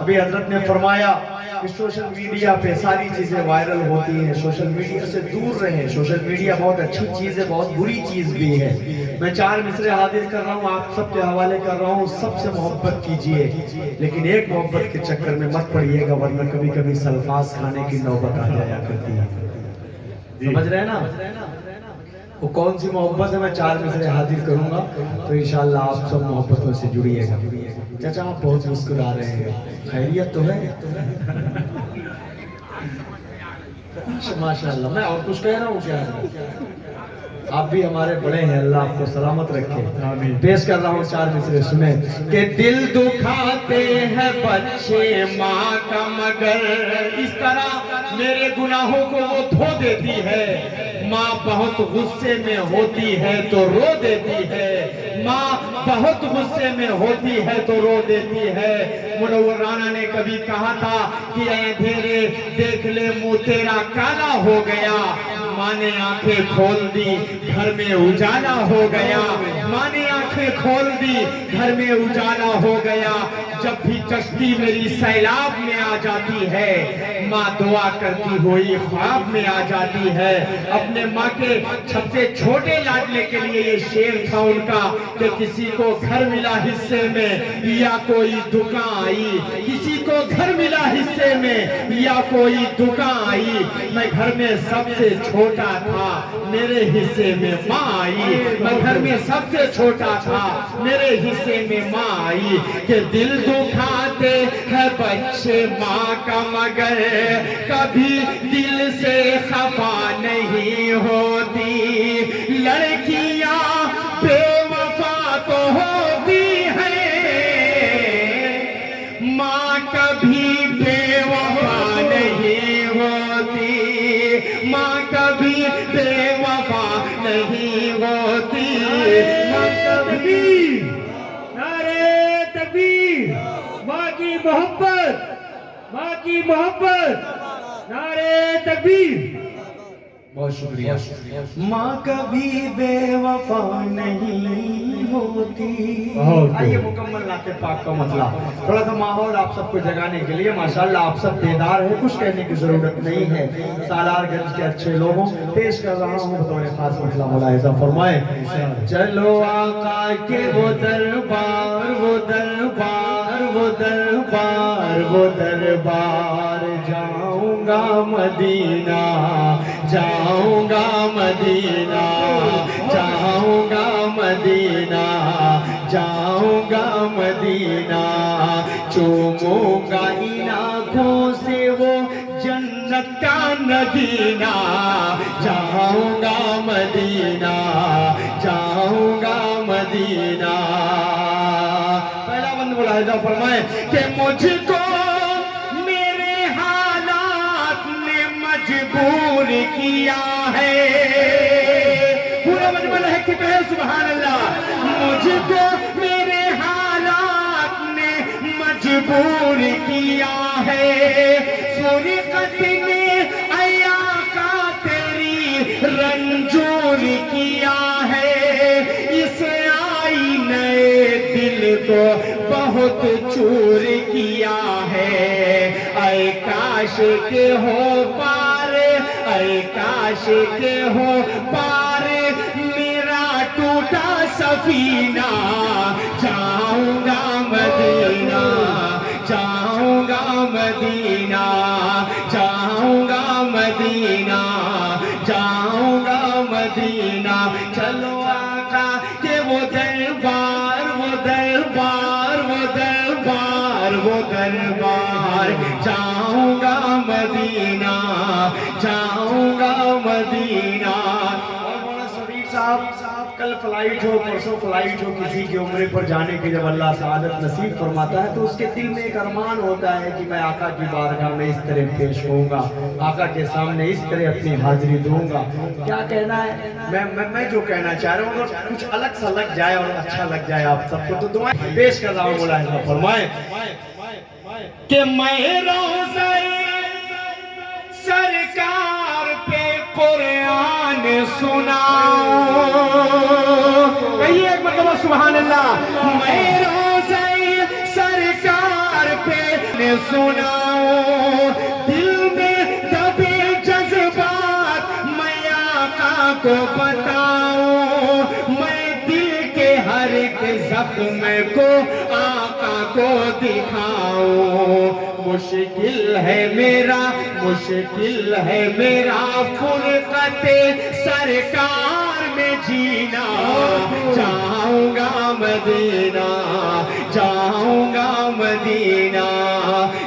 ابھی حضرت نے فرمایا کہ سوشل میڈیا پہ ساری چیزیں وائرل ہوتی ہیں, سوشل میڈیا سے دور رہیں. سوشل میڈیا بہت اچھی چیز ہے, بہت بری چیز بھی ہے. میں 4 مصرے حاضر کر رہا ہوں, آپ سب کے حوالے کر رہا ہوں. سب سے محبت کیجئے, لیکن ایک محبت کے چکر میں مت پڑیے گا, ورنہ کبھی کبھی سلفاس کھانے کی نوبت آ جایا کرتی ہے. سمجھ رہے ہیں نا وہ کون سی محبت ہے؟ میں 4 مصرے حاضر کروں گا تو انشاءاللہ آپ سب محبتوں سے جڑیے گا. چچا آپ بہت مسکرا رہے ہیں, خیریت تو ہے؟ ماشاءاللہ. میں اور کچھ کہہ رہا ہوں کیا؟ آپ بھی ہمارے بڑے ہیں, اللہ آپ کو سلامت رکھے. آمین. پیش کر رہا ہوں 4 مصرے, سنیں. کہ دل دکھاتے ہیں بچے ماں کا مگر, اس طرح میرے گناہوں کو وہ دھو دیتی ہے. ماں بہت غصے میں ہوتی ہے تو رو دیتی ہے, ماں بہت غصے میں ہوتی ہے تو رو دیتی ہے. منور رانا نے کبھی کہا تھا کہ اے اندھیرے دیکھ لے منہ تیرا کالا ہو گیا. ماں نے آنکھیں کھول دی, گھر میں اجالا ہو گیا. ماں نے آنکھیں کھول دی, گھر میں اجالا ہو گیا. جب بھی کشتی میری سیلاب میں آ جاتی ہے, ماں دعا کرتی ہوئی خواب میں آ جاتی ہے. اپنے ماں کے سب سے چھوٹے لاڈلے کے لیے یہ شعر تھا ان کا کہ کسی کو گھر ملا حصے میں یا کوئی دکان آئی, کسی کو گھر ملا حصے میں یا کوئی دکان آئی. میں گھر میں سب سے چھوٹا تھا, میرے حصے میں ماں آئی. میں گھر میں سب سے چھوٹا تھا, میرے حصے میں ماں آئی. کہ دل دکھاتے ہیں بچے ماں کا مگر کبھی دل سے خفا نہیں ہوتی. لڑکیاں بے وفا تو ہوتی ہیں, ماں کبھی بے وفا نہیں ہوتی. ماں کبھی بے وفا نہیں ہوتی. ماں کبھی نعرے تکبیر, ماں کی محبت, ماں کی محبت, نعرے تکبیر. بہت شکریہ. ماں کبھی بے وفا نہیں ہوتی. آئیے مکمل نعت پاک کا مطلع, تھوڑا سا ماحول آپ سب کو جگانے کے لیے. ماشاءاللہ آپ سب بیدار ہیں, کچھ کہنے کی ضرورت نہیں ہے. سالار گنج کے اچھے لوگوں پیش کر رہا ہوں بطور خاص مطلع, ملاحظہ فرمائیں. چلو آقا کے وہ دربار, وہ دربار, وہ دربار, وہ دربار, جاؤں گا مدینہ, جاؤں گا مدینہ, جاؤں گا مدینہ, جاؤں گا مدینہ. چوموں گا ان آنکھوں سے وہ جنت کا نگینہ. جاؤں گا مدینہ, جاؤں گا مدینہ. پہلا بند ملاحظہ فرمائیں کہ مجھ کو میرے حالات نے مجبور کیا ہے. پورا مجمل ہے کہ کہے سبحان اللہ. مجھ کو میرے حالات نے مجبور کیا ہے. فرقت نے اے آقا تیری رنجور کیا ہے. اس آئینے دل کو بہت چور کیا ہے. اے کاش کے ہو پار, اے کاش کے ہو پار میرا ٹوٹا سفینہ. جاؤں گا مدینہ, جاؤں گا مدینہ, جاؤں گا مدینہ, جاؤں گا مدینہ. چلو آقا کہ وہ دربار, وہ دربار, وہ دربار, وہ دربار, جاؤں گا مدینہ, جاؤں گا مدینہ. صاحب کل فلائٹ ہو, پرسوں فلائٹ ہو, کسی کی عمرے پر جانے کی جب اللہ سعادت نصیب فرماتا ہے تو اس کے دل میں ایک ارمان ہوتا ہے کہ میں آقا کی بارگاہ میں اس طرح پیش ہوں گا, آقا کے سامنے اس طرح اپنی حاضری دوں گا. کیا کہنا ہے, میں جو کہنا چاہ رہا ہوں اگر کچھ الگ سا لگ جائے اور اچھا لگ جائے آپ سب کو تو دعائیں پیش کر رہا ہوں. ملاحظہ فرمائیں کہ میں روضہ سرکار پہ قرآن سناؤں، کہیے ایک مرتبہ سبحان اللہ، میں روزہ سرکار پہ سناؤں، دل میں دبے جذبات میں آقا کو بتاؤں، میں دل کے ہر ایک زخم کو آقا کو دکھاؤں، مشکل ہے میرا فرقت سرکار میں جینا، جاؤں گا مدینہ، جاؤں گا مدینہ،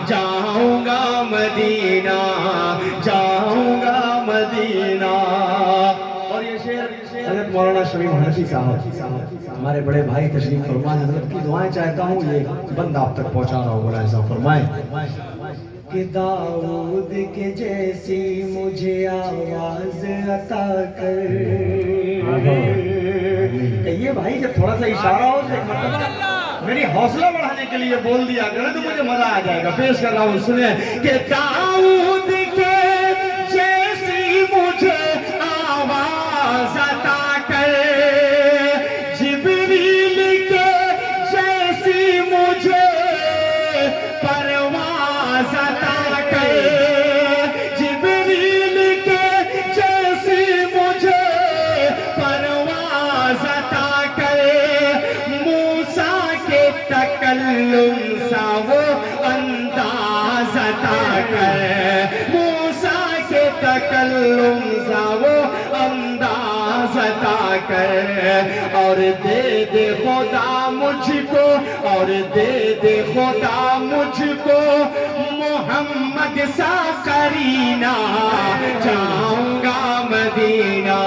جاؤں گا مدینہ، جاؤں گا مدینہ۔ اور یہ شعر حضرت مولانا شمیم حنفی صاحب ہمارے بڑے بھائی تشریف فرمائے، حضرت کی دعائیں چاہتا ہوں یہ بند آپ تک پہنچا رہا ہوں، مولانا صاحب فرمائیں کہ داؤد کے جیسی مجھے آواز عطا کر، کہیے بھائی جب تھوڑا سا اشارہ ہو تو ایک مرتبہ میری حوصلہ بڑھانے کے لیے بول دیا کریں تو مجھے مزہ آ جائے گا۔ پیش کر رہا ہوں، سنیں کہ داؤد کے جیسی مجھے آواز عطا کر، جبریل کے جیسی مجھے پرواز عطا کر، جبریل کے جیسی مجھے پرواز عطا کر، موسیٰ کے تکلم سا وہ انداز عطا کر، موسیٰ کے تکلم سا وہ انداز عطا کر، اور دے دے خدا مجھ کو، اور دے دے خدا مجھ کو محمد سا قرینہ، جاؤں گا مدینہ،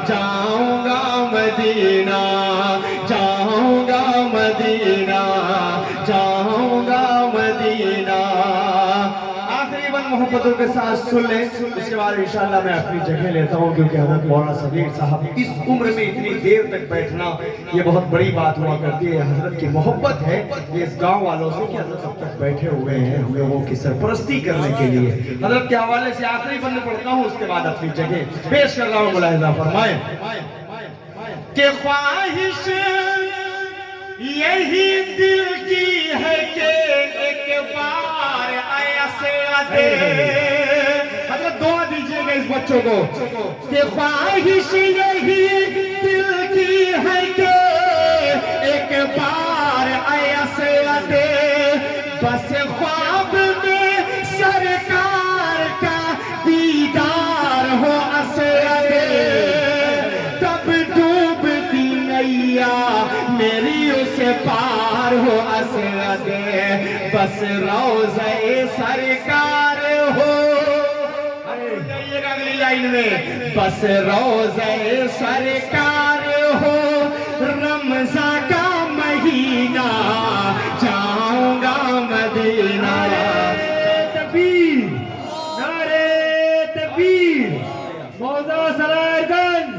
جاؤں گا مدینہ، جاؤں گا مدینہ، جاؤں گا مدینہ۔ آخری بند محبتوں کے ساتھ سن لیں، اس کے بعد انشاءاللہ میں اپنی جگہ لیتا ہوں، کیونکہ حضرت مولانا صغیر صاحب اس عمر میں اتنی دیر تک بیٹھنا یہ بہت بڑی بات ہوا کرتی ہے۔ حضرت کی محبت ہے یہ اس گاؤں والوں سے کہ حضرت اب تک بیٹھے ہوئے ہیں ہم لوگوں کی سرپرستی کرنے کے لیے۔ حضرت کے حوالے سے آخری بند پڑھتا ہوں، اس کے بعد اپنی جگہ پیش کر رہا ہوں، ملاحظہ فرمائیں کہ خواہش یہی دل کی ہے کہ ایک بار ایسے دے، حضرت دعا دیجئے گا اس بچوں کو کہ خواہش یہی دل کی ہے کہ ایک بار ایسے دے، بس خواب میں سرکار کا دیدار ہو دے، تب ڈوبتی نیا میری اسے پار ہو دے، بس روضہ سرکار ہو، اگلی لائن میں بس روضہ سرکار ہو، رمضان کا مہینہ جاؤں گا مدینہ۔ تکبیر، نعرہ تکبیر، موضوع سرائر گنج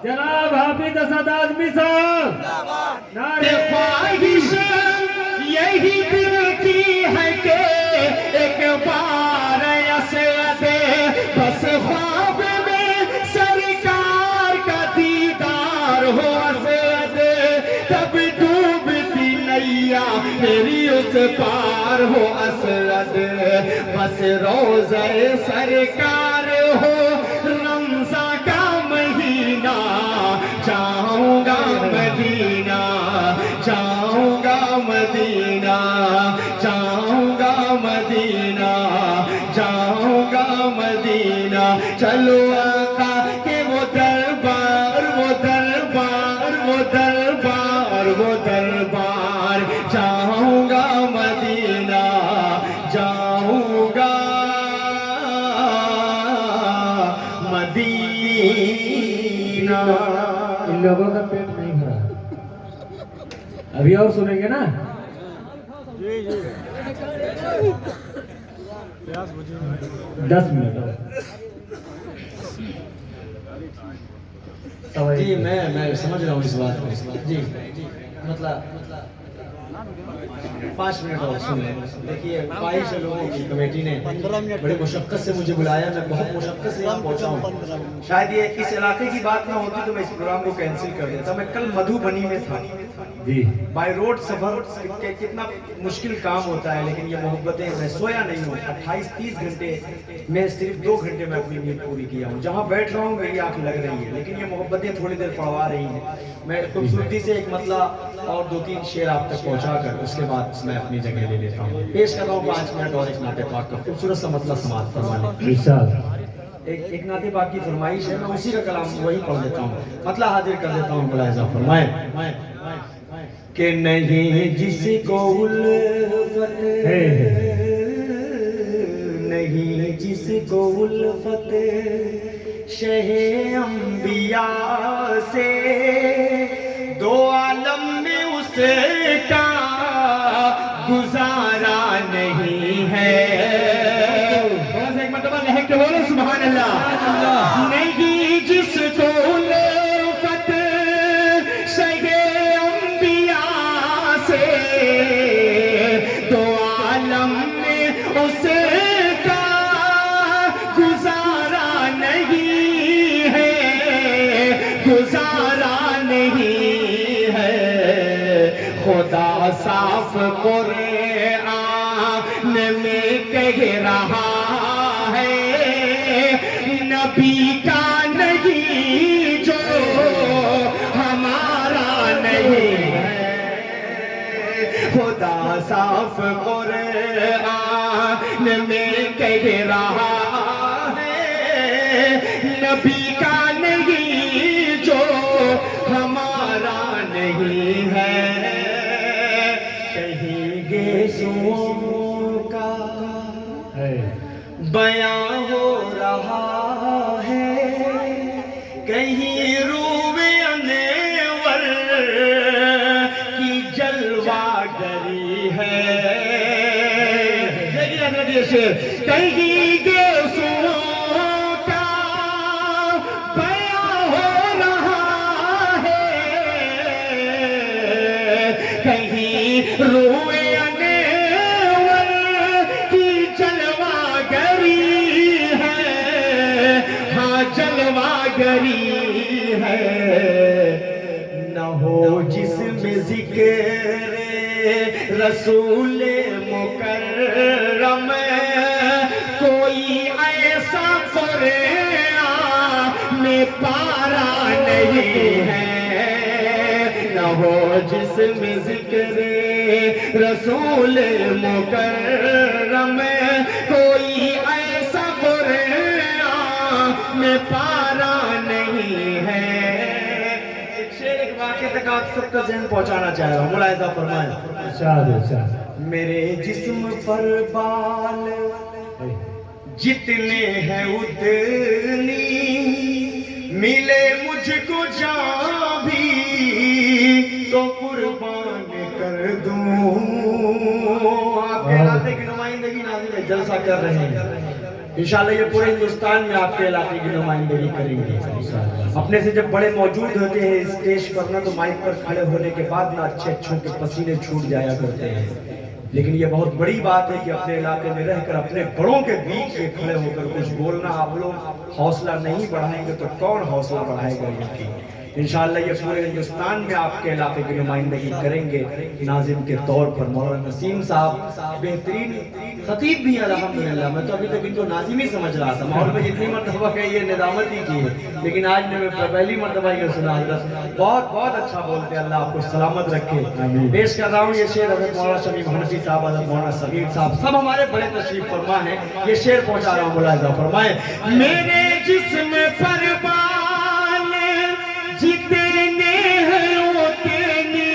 جناب حافظ اسد اعظمی صاحب، نعرہ خواہش یہی دل کی ہے کہ ایک بار ایسے دے، بس خواب میں سرکار کا دیدار ہو دے، تب ڈوبتی نیا میری اس پار ہو دے، بس روضہ سرکار ہو، رمضان کا مہینہ جاؤں گا مدینہ، جاؤں گا مدینہ، جاؤں گا مدینہ، جاؤں گا مدینہ، چلو آقا کہ وہ دربار، وہ دربار، وہ دربار، وہ دربار، جاؤں گا مدینہ، جاؤں گا مدینہ۔ ان لوگوں کا پیٹ نہیں بھرا، ابھی اور سنیں گے نا؟ 10 منٹ جی میں سمجھ رہا ہوں اس بات کو، جی مطلب 5 منٹ اور سن لیں. دیکھیے خواہش ہے لوگوں کی, کمیٹی نے بڑی مشقت سے مجھے بلایا, میں بہت مشقت سے یہاں پہنچا ہوں. شاید یہ اس علاقے کی بات نہ ہوتی تو میں اس پروگرام کو کینسل کر دیتا. میں کل مدھوبنی میں تھا. جی بائی روڈ سفر کتنا مشکل کام ہوتا ہے, لیکن یہ محبتیں, میں سویا نہیں ہوں. 28-30 گھنٹے میں صرف 2 گھنٹے میں اپنی نیند پوری کیا ہوں. جہاں بیٹھ رہا ہوں میری آنکھ لگ رہی ہے, لیکن یہ محبتیں تھوڑی دیر پڑھوا رہی ہیں. میں خوبصورتی سے ایک مطلع اور 2-3 شعر آپ تک پہنچا کر اس کے بعد میں اپنی جگہ لے لیتا ہوں. پیش کر رہا ہوں 5 منٹ اور ایک نعت پاک کا خوبصورت سا مطلع سماعت فرما لیں. ایک نعت پاک کی فرمائش ہے, میں اسی کا کلام وہی پڑھ دیتا ہوں, مطلع حاضر کر دیتا ہوں. ملاحظہ فرمائیں کہ نہیں جس کو الفت, نہیں جس کو الفت شہ انبیاء سے, 2 عالم میں اس کا گزارا نہیں ہے. ایک مرتبہ لہک کے بولو سبحان اللہ. نہیں جس کو الفت شہ انبیاء سے, 2 عالم میں اس کا گزارا نہیں ہے, گزارا نہیں ہے. خدا صاف قرآن میں کہہ رہا ہے, نبی کا نہیں جو ہمارا نہیں ہے. خدا صاف قرآن میں کہہ رہا ہے, نبی کا نہیں جو ہمارا نہیں ہے. کہیں گیسوں کا بیان ہو رہا ہے, کہیں روئے انور کی جلوہ گری ہے. کہیں گیسوں کا بیان ہو رہا ہے, کہیں روئے گری ہے. نہ ہو جس میں ذکر رسول مکرم, کوئی ایسا قرآن میں پارا نہیں ہے. نہ ہو جس میں ذکر رسول مکرم, کوئی ایسا قرآن میں پارا نہیں ہے. ایک واقعے تک آپ سب کا ذہن پہنچانا چاہ رہا ہوں, ملاحظہ فرمائیں. میرے جسم پر بال جتنے ہیں اتنی, ملے مجھ کو جان بھی تو قربان کر دوں. آپ کے علاقے کی نمائندگی ناظرین ہے, جلسہ کر رہے ہیں. انشاءاللہ یہ پورے ہندوستان میں آپ کے علاقے کی نمائندگی کریں گے. اپنے سے جب بڑے موجود ہوتے ہیں اسٹیج پر نا, تو مائک پر کھڑے ہونے کے بعد نا اچھے اچھوں کے پسینے چھوٹ جایا کرتے ہیں. لیکن یہ بہت بڑی بات ہے کہ اپنے علاقے میں رہ کر اپنے بڑوں کے بیچ میں کھڑے ہو کر کچھ بولنا. آپ لوگ حوصلہ نہیں بڑھائیں گے تو کون حوصلہ بڑھائے گا ان کی. انشاءاللہ یہ پورے ہندوستان میں آپ کے علاقے کی نمائندگی کریں گے. ناظم کے طور پر مولانا نسیم صاحب بہترین خطیب بھی ہیں الحمدللہ. میں تو ابھی تک ان کو ناظم ہی سمجھ رہا تھا. ماحول میں جتنی مرتبہ کہ یہ نظامت ہی کی ہے, لیکن آج میں پہلی مرتبہ یہ سنا. حضرت بہت بہت اچھا بولتے ہیں, اللہ آپ کو سلامت رکھے. پیش کر رہا ہوں یہ شعر حضرت مولانا شمیم حنفی صاحب, حضرت مولانا سمیر صاحب, سب ہمارے بڑے تشریف فرما ہیں. یہ شعر پہنچا رہا ہوں, ملاحظہ فرمائیں. میرے جسم پر بال جتنے ہیں اتنی,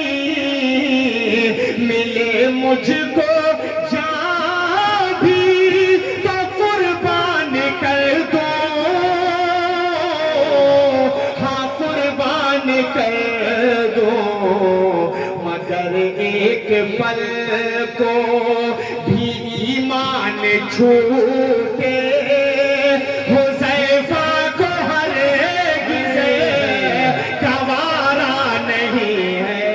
ملے مجھ کو جان بھی تو قربان کر دو. ہاں قربان کر دو, مگر ایک پل کو بھی ایمان چھوٹے حذیفہ کو ہرگز گوارا نہیں ہے.